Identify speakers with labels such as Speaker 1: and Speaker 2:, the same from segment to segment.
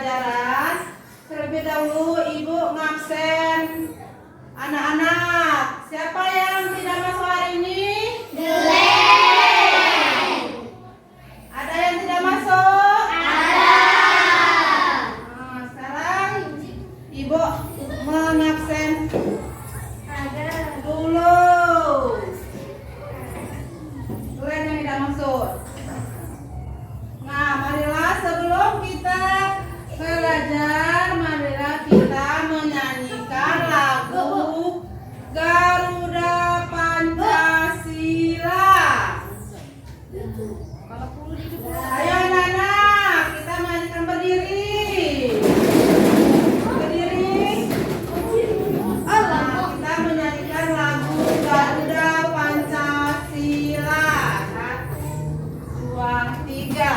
Speaker 1: pelajaran. Terlebih dahulu Ibu ngabsen anak-anak. Siapa yang tidak masuk hari ini? Ada yang tidak masuk? Nah, sekarang Ibu mengabsen dulu. Kalian yang tidak masuk. Nah, marilah sebelum kita belajar, marilah kita menyanyikan lagu Garuda Pancasila. Ayo anak-anak, kita menyanyikan berdiri. Berdiri. Nah, kita menyanyikan lagu Garuda Pancasila. 1, 2, 3.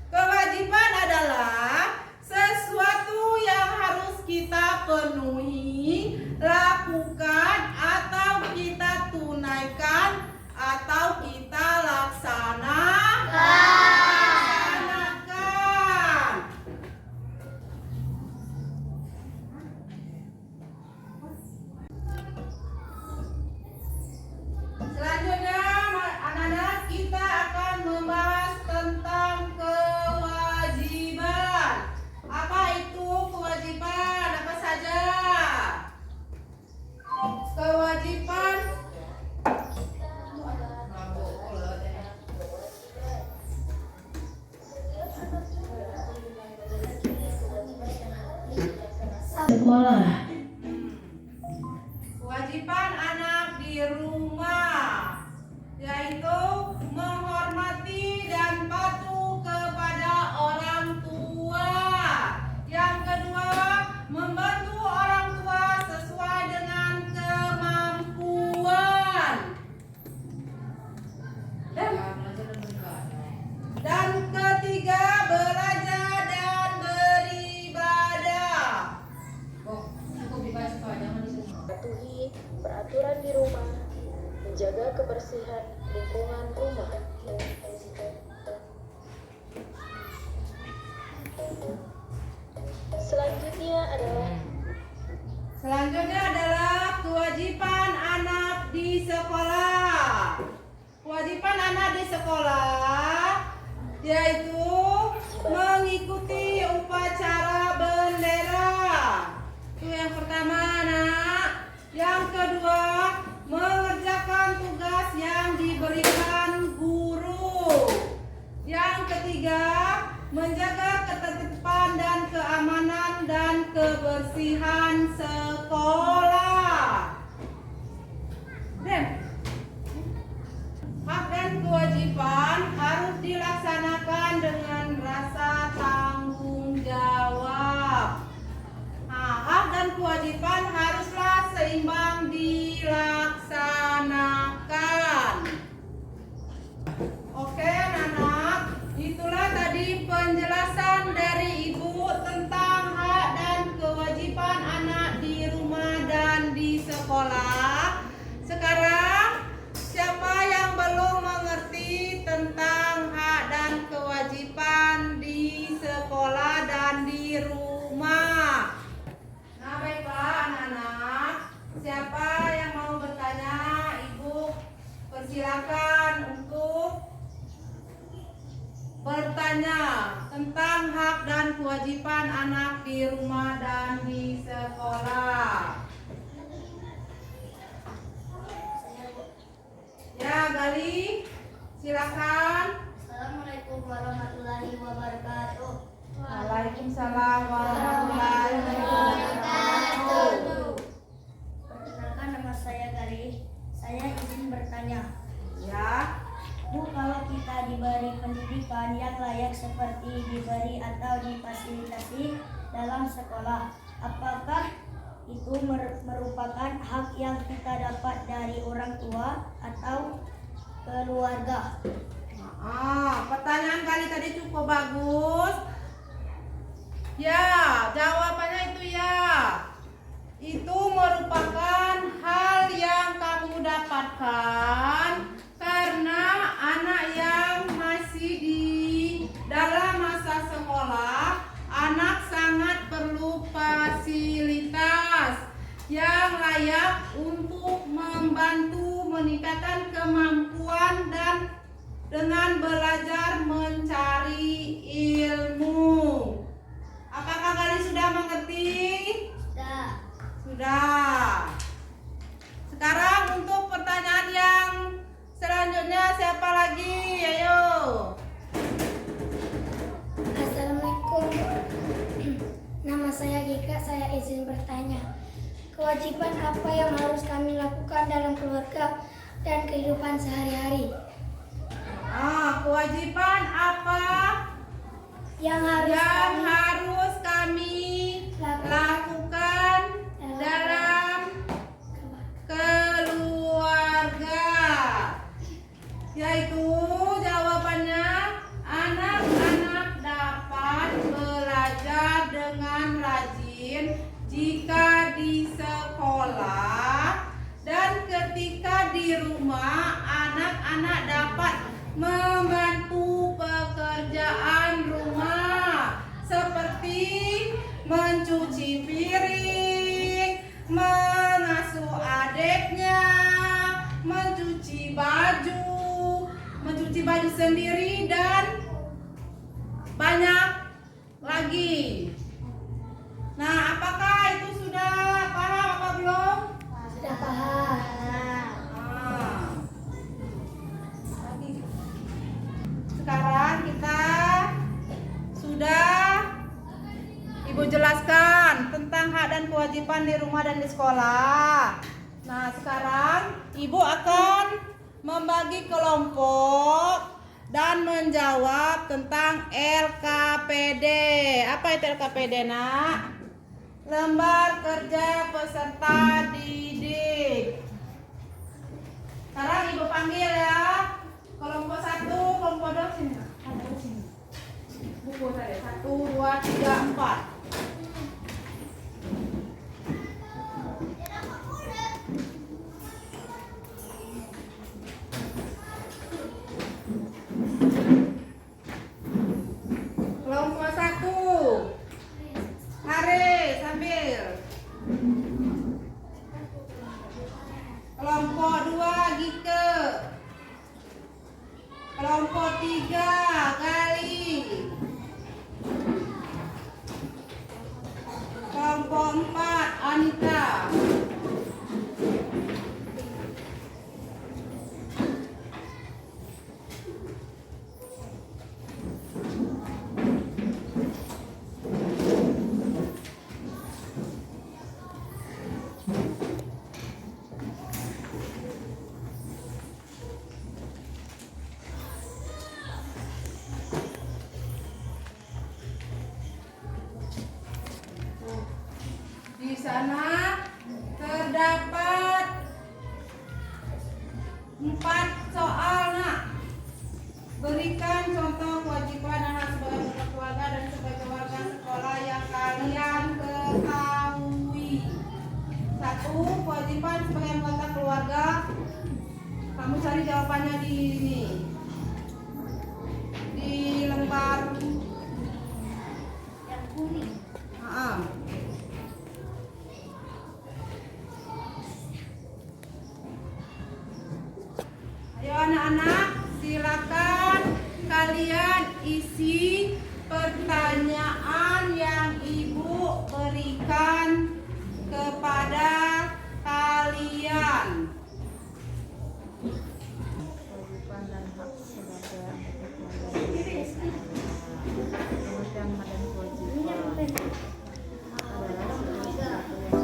Speaker 1: Kewajiban adalah sesuatu yang harus kita penuhi, lakukan, atau kita tunaikan, atau kita laksanakan. Selanjutnya anak-anak kita akan membahas tentang kewajiban. Apa itu kewajiban? Apa saja? Kewajiban
Speaker 2: sekolah.
Speaker 1: Kewajiban anak di rumah yaitu menghormati dan patuh kepada orang tua. Yang kedua, membantu orang tua sesuai dengan kemampuan. Dan ketiga, belajar dan beribadah.
Speaker 3: Patuhi peraturan di rumah, menjaga kebersihan lingkungan rumah.
Speaker 1: Selanjutnya adalah kewajiban anak di sekolah. Kewajiban anak di sekolah yaitu mengikuti upacara bendera. Itu yang pertama, anak. Yang kedua, mengerjakan tugas yang diberikan guru. Yang ketiga, menjaga ketertiban dan keamanan dan kebersihan sekolah. Hak dan kewajiban harus dilaksanakan dengan rasa tanggung jawab. Hak dan kewajiban haruslah seimbang dilaksanakan. Oke, anak, itulah tadi penjelasan dari Ibu tentang hak dan kewajiban anak di rumah dan di sekolah. Sekarang, siapa yang belum mengerti tentang hak dan kewajiban di sekolah dan di rumah? Nah, baiklah anak-anak, siapa yang mau bertanya, Ibu persilakan untuk bertanya tentang hak dan kewajiban anak di rumah dan di sekolah. Ya, Gali, silakan.
Speaker 4: Assalamualaikum warahmatullahi wabarakatuh.
Speaker 1: Waalaikumsalam warahmatullahi wabarakatuh.
Speaker 4: Perkenalkan, nama saya Gali. Saya izin bertanya.
Speaker 1: Ya.
Speaker 4: Bu, kalau kita diberi pendidikan yang layak seperti diberi atau difasilitasi dalam sekolah, apakah itu merupakan hak yang kita dapat dari orang tua atau keluarga?
Speaker 1: Pertanyaan kali tadi cukup bagus. Ya, jawabannya itu ya. Itu merupakan hal yang kamu dapatkan karena anak yang masih di dalam masa sekolah, anak sangat perlu fasilitas yang layak untuk membantu meningkatkan kemampuan dan dengan belajar mencari ilmu. Apakah kalian sudah mengerti? Sudah. Sekarang untuk pertanyaan yang selanjutnya siapa lagi? Ayo.
Speaker 5: Assalamualaikum. Nama saya Gika, saya izin bertanya. Kewajiban apa yang harus kami lakukan dalam keluarga dan kehidupan sehari-hari?
Speaker 1: Kewajiban apa
Speaker 5: Yang
Speaker 1: harus kami lakukan dalam keluarga? Yaitu jawabannya, anak-anak dapat belajar dengan rajin jika di sekolah, dan ketika di rumah anak-anak dapat membantu pekerjaan rumah seperti mencuci piring, mengasuh adiknya, mencuci baju sendiri, dan banyak lagi. Nah, apakah itu sudah paham apa belum?
Speaker 5: Sudah paham.
Speaker 1: Sekarang kita sudah Ibu jelaskan tentang hak dan kewajiban di rumah dan di sekolah. Nah, sekarang Ibu akan membagi kelompok dan menjawab tentang LKPD. Apa itu LKPD, Nak? Lembar kerja peserta didik. Sekarang Ibu panggil ya. Kelompok 1, kelompok 2 sini. Ada sini. Buku saya 1, 2, 3, 4. Kelompok 3, Gali. Kelompok 4, Anita. Di sana terdapat 4 soal, nak. Berikan contoh kewajiban anak sebagai anggota keluarga dan sebagai warga sekolah yang kalian ketahui. 1. Kewajiban sebagai anggota keluarga. Kamu cari jawabannya di ini, di lembar
Speaker 4: yang kuning.
Speaker 1: Ayo anak-anak, silakan kalian isi pertanyaan yang ibu berikan kepada kalian.
Speaker 3: Kewajiban dan hak sebagai anggota keluarga. Kemudian dan kewajiban adalah sesuatu yang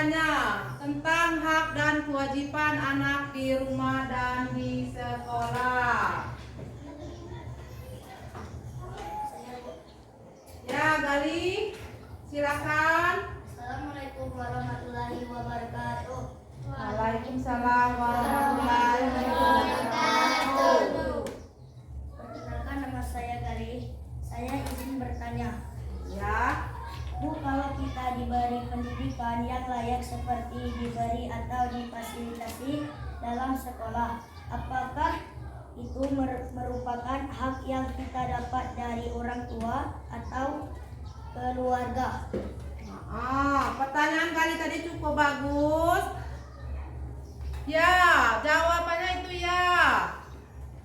Speaker 1: bertanya tentang hak dan kewajiban anak di rumah dan di sekolah. Ya, Gali, silakan.
Speaker 4: Assalamualaikum warahmatullahi wabarakatuh.
Speaker 1: Waalaikumsalam warahmatullahi wabarakatuh.
Speaker 4: Perkenalkan, nama saya Gali. Saya izin bertanya.
Speaker 1: Ya,
Speaker 4: Bu, kalau kita diberi pendidikan yang layak seperti diberi atau difasilitasi dalam sekolah, apakah itu merupakan hak yang kita dapat dari orang tua atau keluarga?
Speaker 1: Pertanyaan kali tadi cukup bagus. Ya, jawabannya itu ya.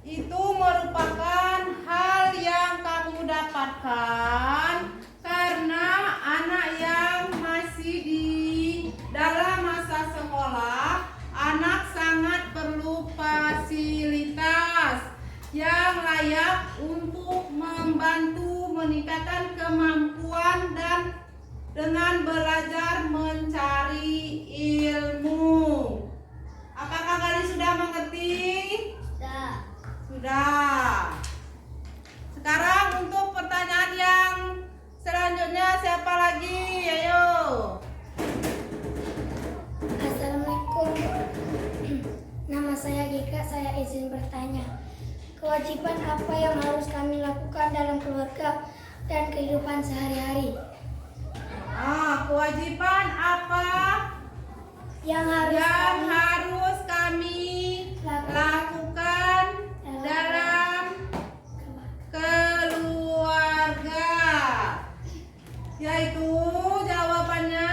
Speaker 1: Itu merupakan hal yang kamu dapatkan karena anak yang masih di dalam masa sekolah, anak sangat perlu fasilitas yang layak untuk membantu meningkatkan kemampuan dan dengan belajar mencari ilmu. Apakah kalian sudah mengerti? Sudah. Sekarang untuk pertanyaan yang selanjutnya siapa lagi? Ayo.
Speaker 5: Assalamualaikum. Nama saya Gika, saya izin bertanya. Kewajiban apa yang harus kami lakukan dalam keluarga dan kehidupan sehari-hari?
Speaker 1: Kewajiban apa
Speaker 5: Yang
Speaker 1: harus kami lakukan dalam keluarga? Yaitu jawabannya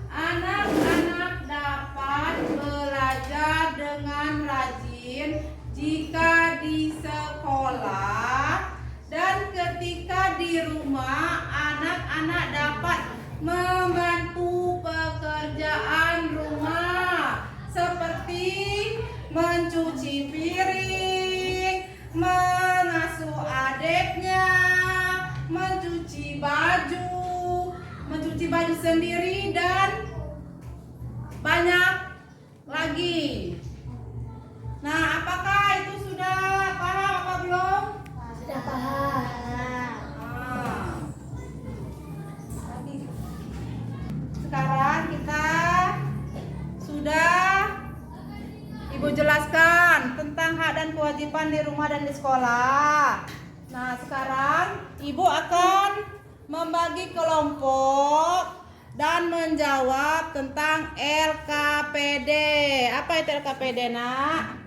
Speaker 1: anak-anak dapat belajar dengan rajin jika di sekolah, dan ketika di rumah anak-anak dapat membantu pekerjaan rumah seperti mencuci piring, mengasuh adiknya, mencuci baju sendiri, dan banyak lagi. Nah, apakah itu sudah paham apa belum?
Speaker 5: Sudah paham.
Speaker 1: Sekarang kita sudah Ibu jelaskan tentang hak dan kewajiban di rumah dan di sekolah. Nah, sekarang Ibu akan membagi kelompok dan menjawab tentang LKPD. Apa itu LKPD, Nak?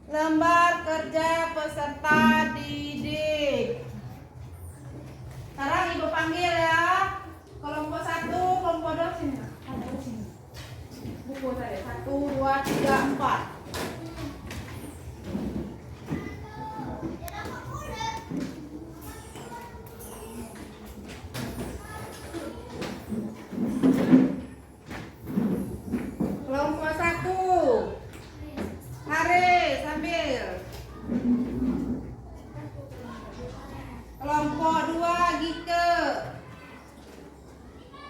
Speaker 1: Lembar kerja peserta didik. Sekarang Ibu panggil ya. Kelompok 1, kelompok 2 sini. Ada di sini. Buku tadi 1, 2, 3, 4. Kelompok 1. Haris, ambil. Kelompok 2, Gike.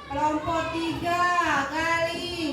Speaker 1: Kelompok 3, Gali.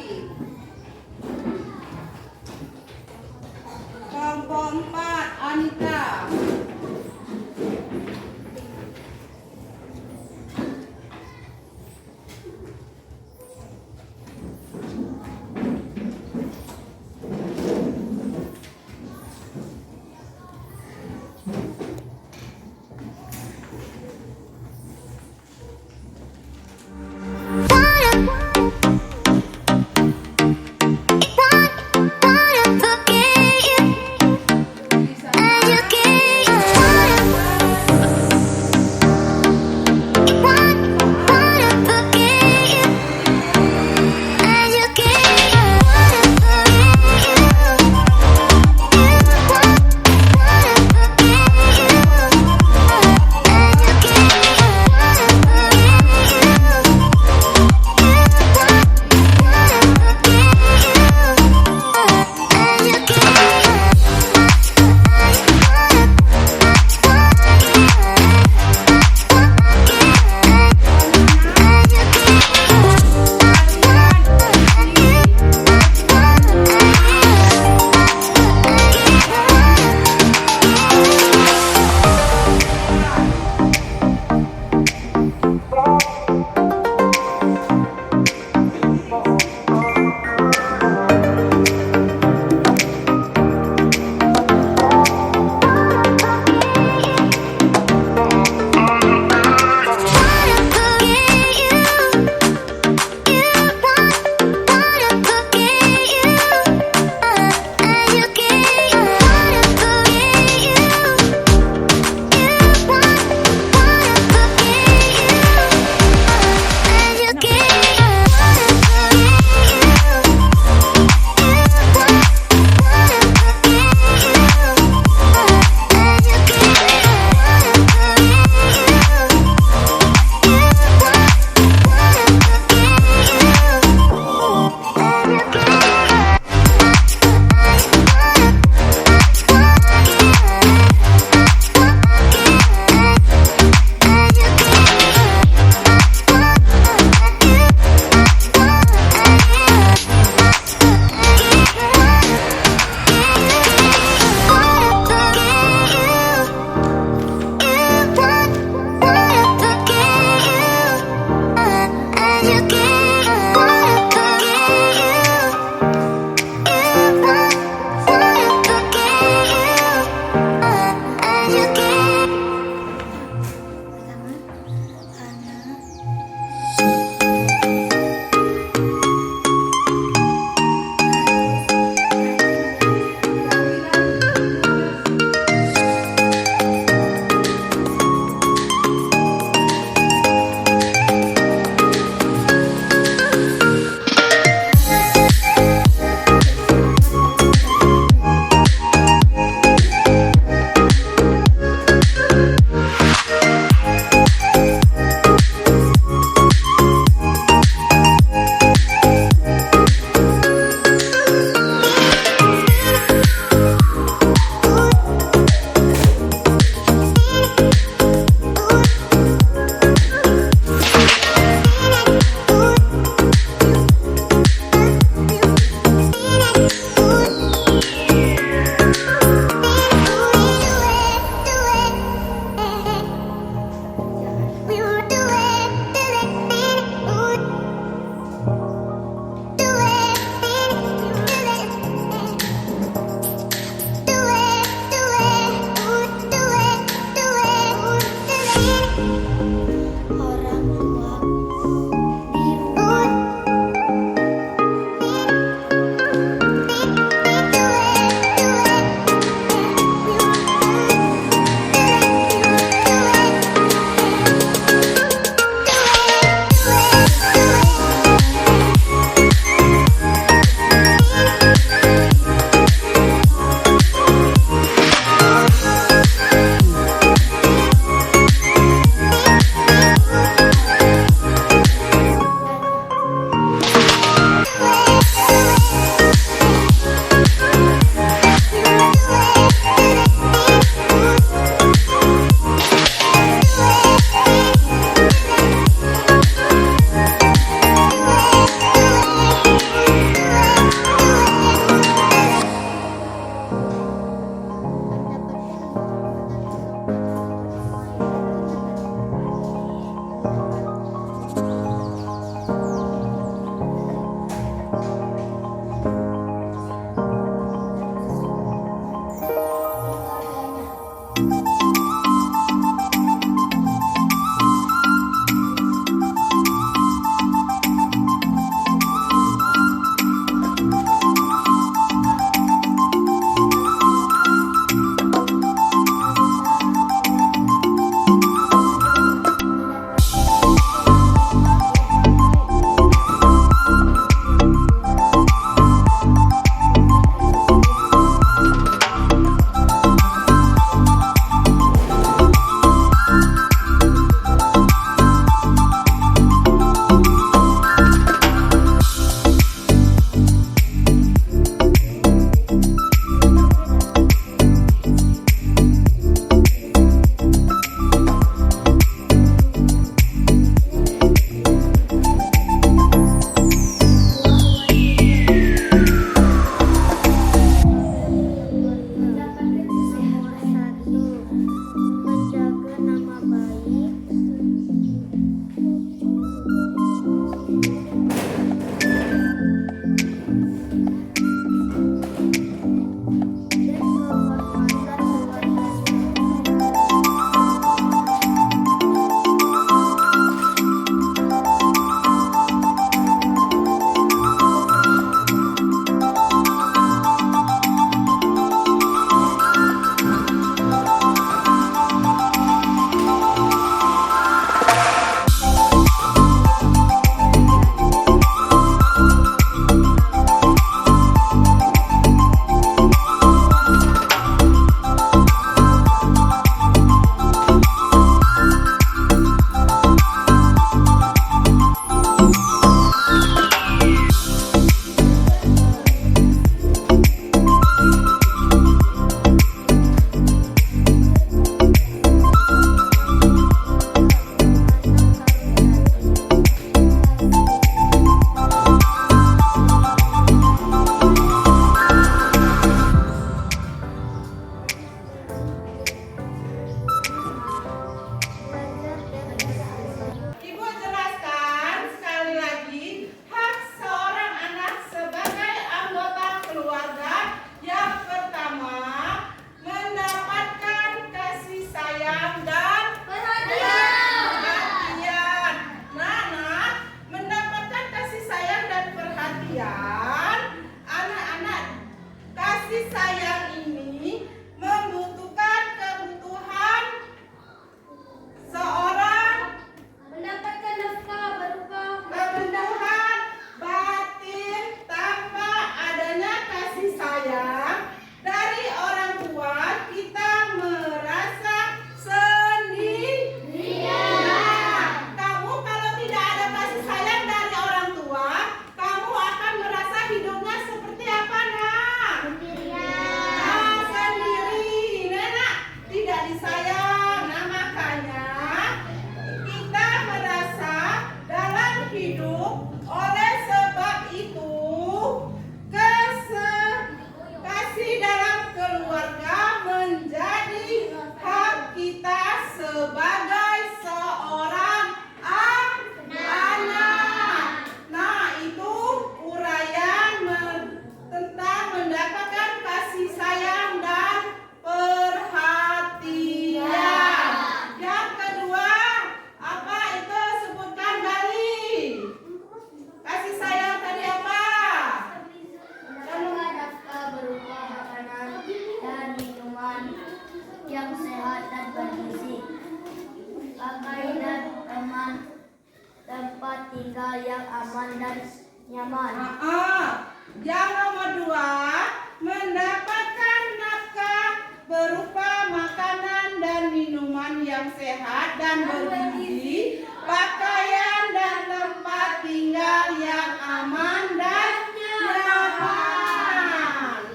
Speaker 4: aman.
Speaker 1: Yang nomor 2, mendapatkan nafkah berupa makanan dan minuman yang sehat dan bergizi, pakaian dan tempat tinggal yang aman dan nyaman.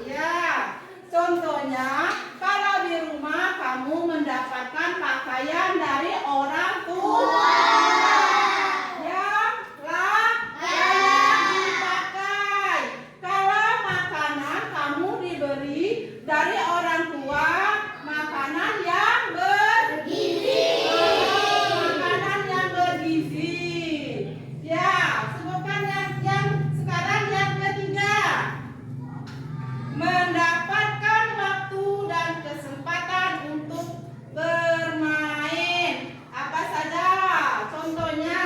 Speaker 1: Ya, contohnya kalau di rumah kamu mendapatkan pakaian dari orang tua yang layak dipakai. Kalau makanan kamu diberi dari orang tua makanan yang bergizi. Makanan yang bergizi. Ya, sebutkan yang sekarang yang ketiga. Mendapatkan waktu dan kesempatan untuk bermain. Apa saja? Contohnya,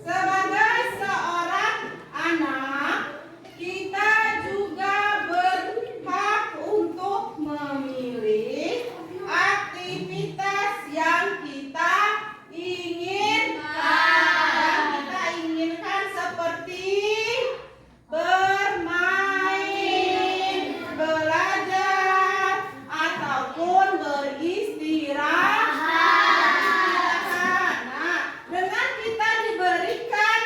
Speaker 1: sebagai seorang anak, kita juga berhak untuk memilih aktivitas yang kita inginkan seperti bermain, belajar, ataupun beristirahat. Nah, dengan kita diberikan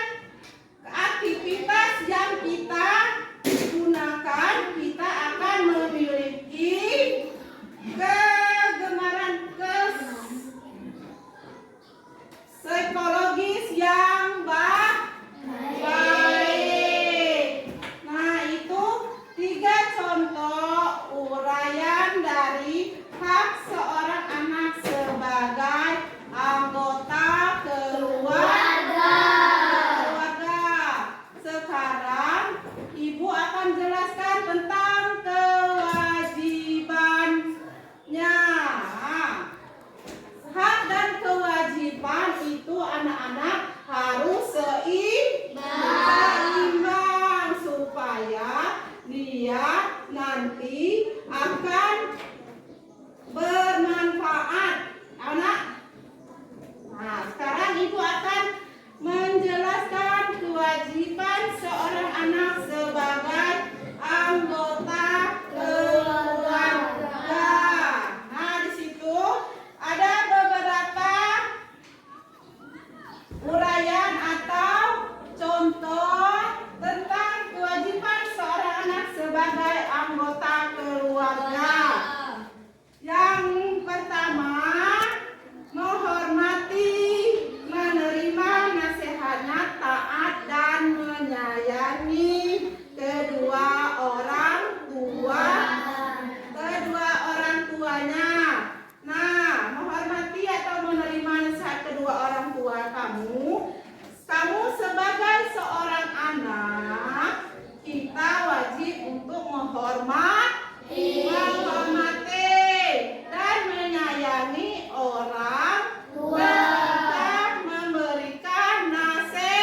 Speaker 1: aktivitas yang kita gunakan, kita akan memiliki kegemaran psikologis yang baik. Nah, itu 3 contoh uraian dari hak seorang anak sebagai anggota keluarga. Sekarang Ibu akan jelaskan tentang kewajibannya. Hak dan kewajiban itu anak-anak harus seimbang supaya dia nanti akan bermanfaat. Anak. Nah, sekarang Ibu akan menjelaskan kewajiban seorang anak sebagai anggota keluarga. Nah, di situ ada beberapa uraian atau contoh tentang kewajiban seorang anak sebagai anggota keluarga. Yang pertama, menghormati, menerima nasihatnya, taat dan menyayangi kedua orang tuanya. Nah, menghormati atau menerima nasihat kedua orang tua kamu sebagai seorang anak, kita wajib untuk menghormati dan menyayangi orang tua, memberikan nasihat.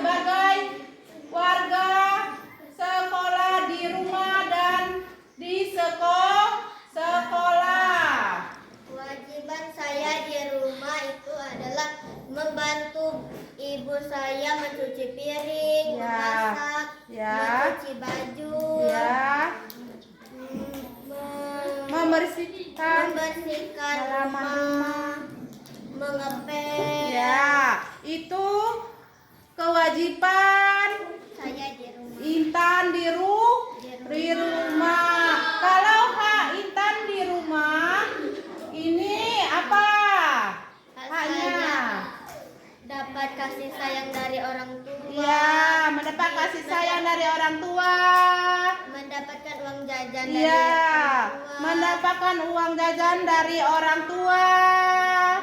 Speaker 1: sebagai warga sekolah di rumah dan di sekolah.
Speaker 6: Kewajiban saya di rumah itu adalah membantu ibu saya mencuci piring, memasak, mencuci baju,
Speaker 1: membersihkan
Speaker 6: rumah, mengepel.
Speaker 1: Ya, itu kewajiban
Speaker 6: Saya di rumah.
Speaker 1: Intan di rumah. Kalau Intan di rumah, ini apa? Haknya
Speaker 6: Dapat kasih sayang dari orang tua.
Speaker 1: ya, mendapat kasih sayang dari orang tua.
Speaker 6: Mendapatkan uang jajan dari
Speaker 1: Ya,
Speaker 6: orang tua.
Speaker 1: mendapatkan uang jajan dari orang tua.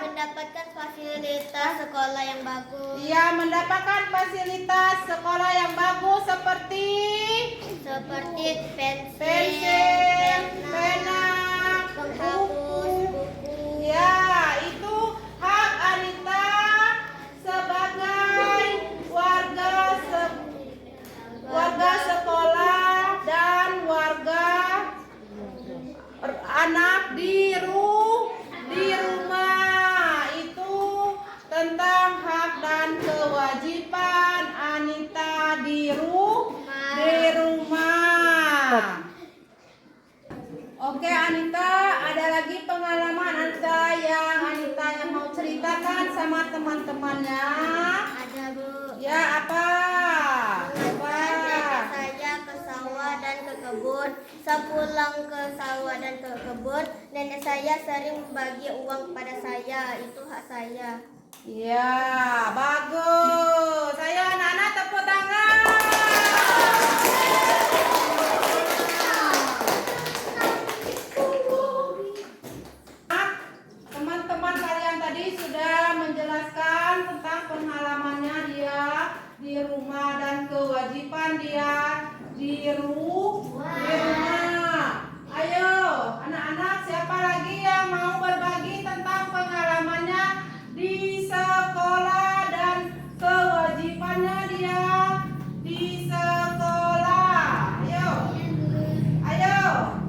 Speaker 6: Mendapatkan fasilitas sekolah yang bagus.
Speaker 1: Ia mendapatkan fasilitas sekolah yang bagus seperti pensil, pena,
Speaker 6: penghapus, buku.
Speaker 1: Ya, itu hak Anita sebagai warga sekolah dan warga anak di rumah. Itu tentang hak dan kewajiban Anita di rumah. Oke Anita, ada lagi pengalaman Anita yang mau ceritakan sama teman-temannya?
Speaker 6: Ada Bu.
Speaker 1: Ya, apa?
Speaker 6: Nenek saya ke sawah dan ke kebun. Sepulang ke sawah dan ke kebun, nenek saya sering membagi uang pada saya. Itu hak saya.
Speaker 1: Ya, bagus. Ayo anak-anak tepuk tangan. Teman-teman kalian tadi sudah menjelaskan tentang pengalamannya dia di rumah dan kewajiban dia di rumah. Ayo, anak-anak, siapa lagi yang mau berbagi tentang pengalamannya di sekolah dan kewajibannya dia di sekolah? Ayo,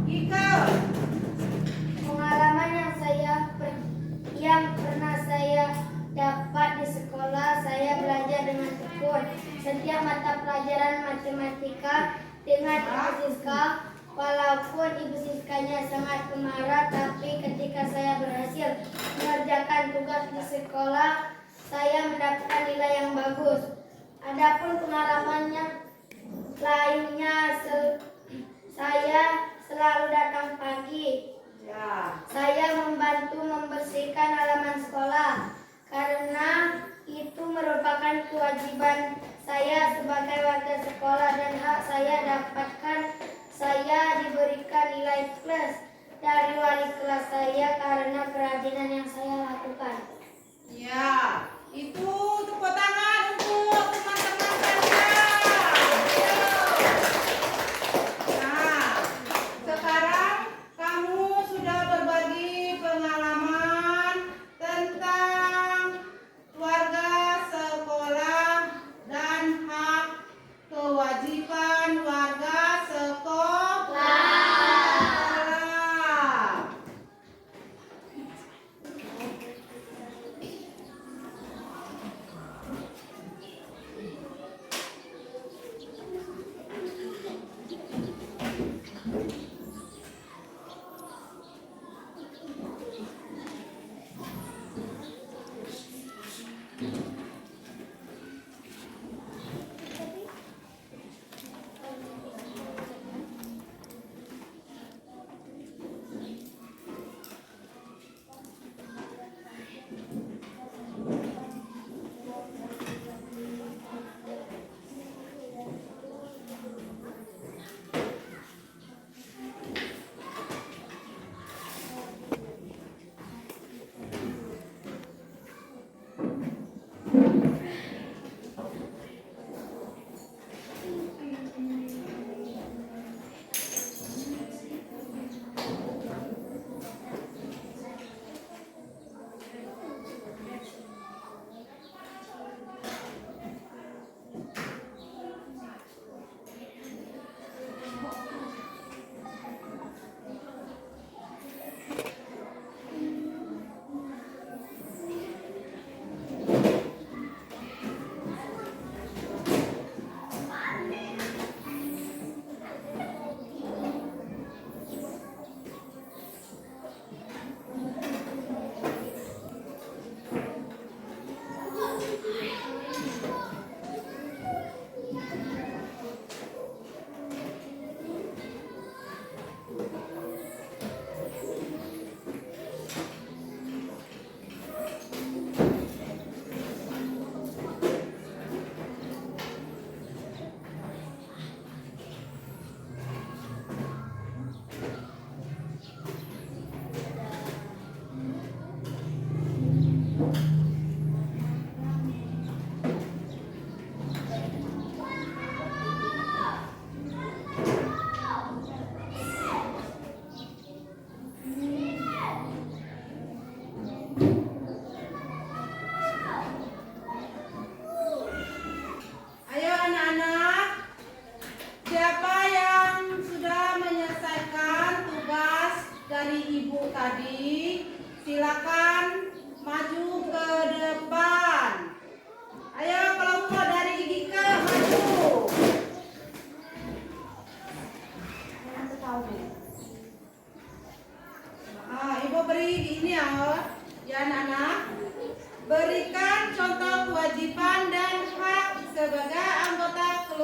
Speaker 1: Ika.
Speaker 5: Pengalaman yang pernah saya dapat di sekolah, saya belajar dengan tekun. Setiap mata pelajaran matematika dengan Ibu Siska, walaupun Ibu Siskanya sangat pemarah, tapi ketika saya berhasil mengerjakan tugas di sekolah, saya mendapatkan nilai yang bagus. Adapun pengalamannya lainnya, saya selalu datang pagi. Saya membantu membersihkan halaman sekolah karena itu merupakan kewajiban saya sebagai warga sekolah dan hak saya dapatkan. Saya diberikan nilai plus dari wali kelas saya karena kerajinan yang saya lakukan.
Speaker 1: Ya, itu tepuk tangan untuk teman-teman kalian. Nah, sekarang kamu sudah berbagi pengalaman tentang warga sekolah dan hak kewajiban warga sekolah.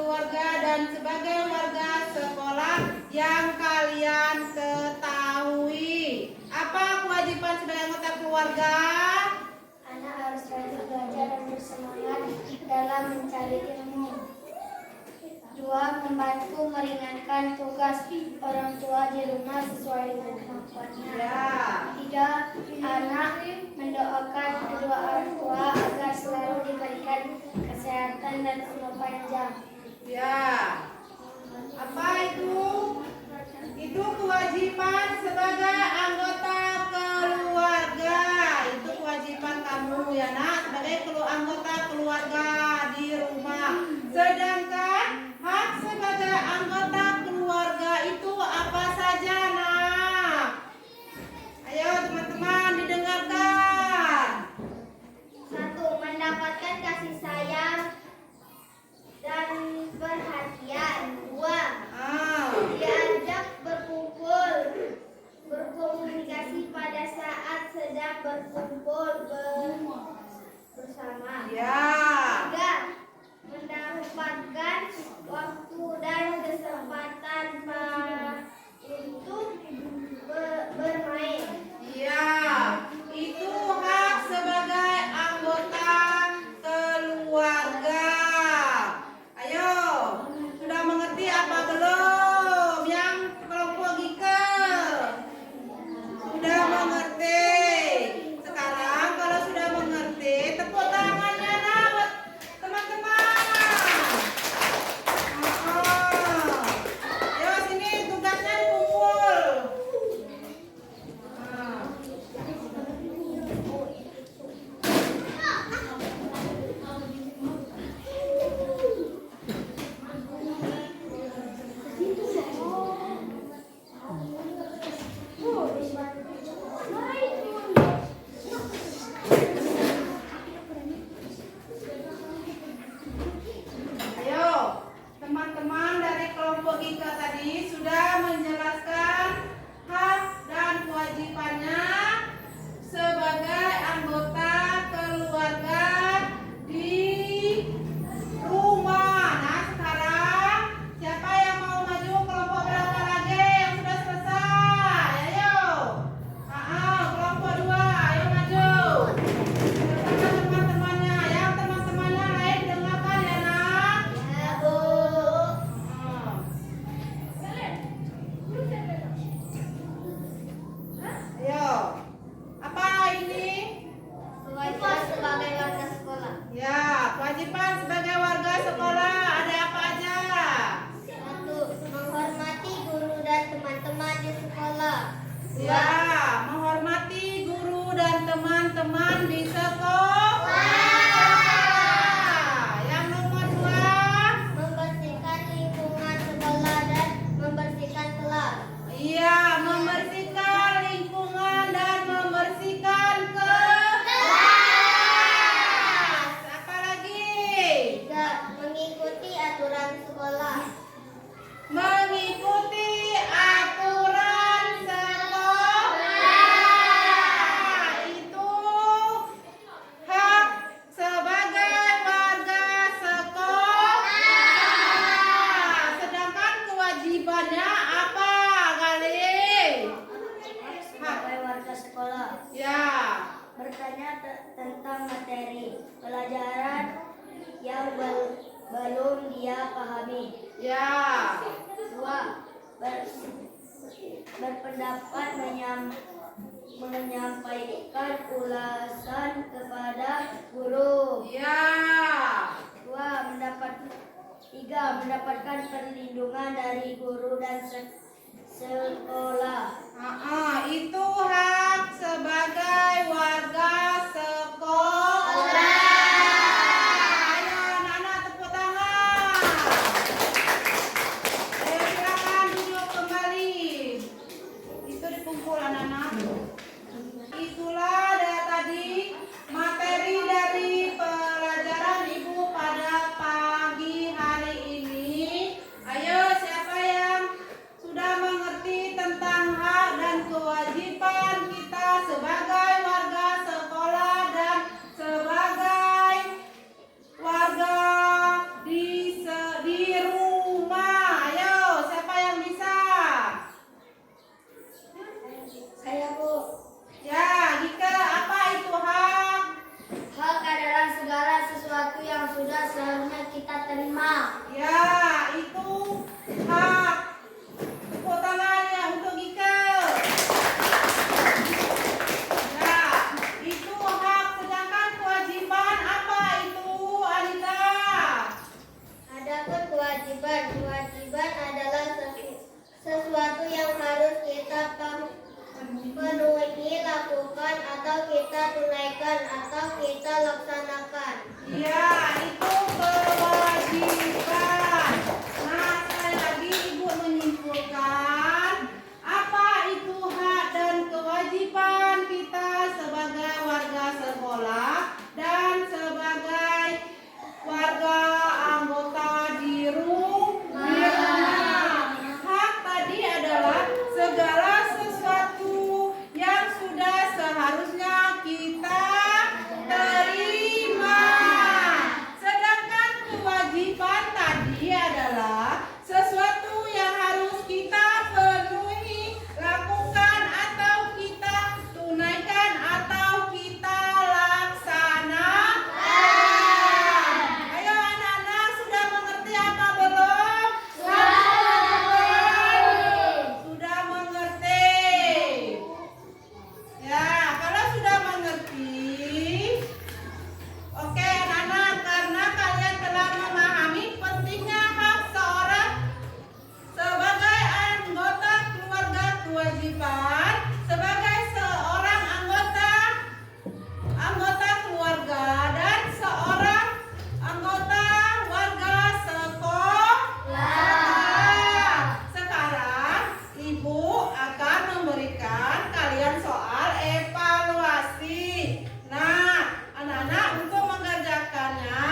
Speaker 1: keluarga dan sebagai warga sekolah yang kalian ketahui. Apa kewajiban sebagai anggota keluarga?
Speaker 5: Anak harus rajin belajar dan bersemangat dalam mencari ilmu. 2. Membantu meringankan tugas orang tua di rumah sesuai dengan kemampuannya.
Speaker 1: Ya.
Speaker 5: 3. Anak mendoakan kedua orang tua agar selalu diberikan kesehatan dan umur panjang.
Speaker 1: Ya. Apa itu? Itu kewajiban sebagai anggota keluarga. Itu kewajiban kamu ya nak, sebagai anggota keluarga di rumah. Sedangkan hak sebagai anggota keluarga itu apa saja nak? Ayo teman-teman didengarkan.
Speaker 6: 1. Mendapatkan kasih sayang dan perhatian. 2. Diajak berkumpul, berkomunikasi pada saat sedang berkumpul bersama.
Speaker 1: Ya.
Speaker 6: 3. Mendapatkan waktu dan kesempatan untuk bermain.
Speaker 1: Iya, itu hak sebagai anggota keluarga. Ayo, sudah mengerti apa belum? Yang kelompok Gika sudah mengerti. Sekarang kalau sudah mengerti, tepuk tangannya nak buat teman-teman. Ayo sini tugasnya dikumpul. Ayo, teman-teman dari kelompok Gika tadi sudah menjelaskan hak dan kewajibannya sebagai anggota keluarga di rumah. Nah, sekarang siapa yang mau maju kelompok berapa lagi yang sudah selesai? Ayo. Kelompok 2, ayo maju. Bersama teman-temannya. Yang teman-temannya lain dengarkan ya, nak.
Speaker 6: Ya, Bu.
Speaker 1: Ayo. Apa ini?
Speaker 6: Kewajiban sebagai warga sekolah.
Speaker 1: Ya, kewajiban sebagai warga sekolah ada apa aja?
Speaker 6: 1. Menghormati guru dan teman-teman di sekolah.
Speaker 1: Ya, menghormati guru dan teman-teman di sekolah. Yang nomor 2.
Speaker 6: Membersihkan lingkungan sekolah dan membersihkan kelas.
Speaker 1: Iya, membersihkan lingkungan dan membersihkan kelas. Apa lagi?
Speaker 6: 3. Mengikuti aturan sekolah.
Speaker 1: Mengikuti aturan sekolah. Itu hak sebagai warga sekolah. Sedangkan kewajibannya apa, Galih?
Speaker 4: Sebagai warga sekolah,
Speaker 1: Ya.
Speaker 4: bertanya tentang materi pelajaran yang belum dia pahami.
Speaker 1: Ya.
Speaker 4: 2. Berpendapat menyampaikan ulasan kepada guru.
Speaker 1: Ya.
Speaker 4: 3. Mendapatkan perlindungan dari guru dan sekolah.
Speaker 1: Itu hak sebagai warga sekolah. Ayo anak-anak tepuk tangan. Ayo silakan duduk kembali. Itu dikumpul anak-anak. Itulah dari tadi materi dari pelajaran Ibu pada pagi hari ini. Ayo siapa yang sudah mengerti tentang hak dan kewajiban kita sebagai warga sekolah?
Speaker 5: seharusnya kita terima.
Speaker 1: Ya, itu hak. Tepuk tangannya untuk Gika. Ya, itu hak. Sedangkan kewajiban apa itu, Anita?
Speaker 6: Adapun kewajiban, kewajiban adalah sesuatu yang harus kita penuhi, lakukan, atau kita tunaikan, atau kita laksanakan.
Speaker 1: Ya, itu kewajiban. Nah, sekali lagi Ibu menyimpulkan apa itu hak dan kewajiban kita sebagai warga sekolah dan sebagai warga anggota di rumah. Hak tadi adalah segala sesuatu yang sudah seharusnya kita terima. Sedangkan kewajiban tadi adalah sesuatu yang harus kita penuhi, lakukan, atau kita tunaikan, atau kita laksanakan. Ayo anak-anak, sudah mengerti apa belum? Sudah mengerti. Ya, kalau sudah mengerti, oke anak-anak, karena kalian telah memahami pentingnya hak seorang sebagai anggota keluarga, kewajiban sebagai seorang anggota keluarga dan seorang anggota warga sekolah. Sekarang Ibu akan memberikan kalian soal evaluasi. Nah, anak-anak, untuk mengerjakannya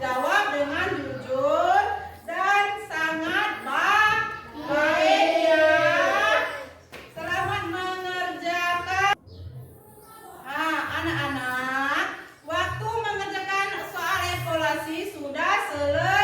Speaker 1: jawab dengan jujur dan sangat baik ya. Selamat mengerjakan. Nah, anak-anak, waktu mengerjakan soal evaluasi sudah selesai.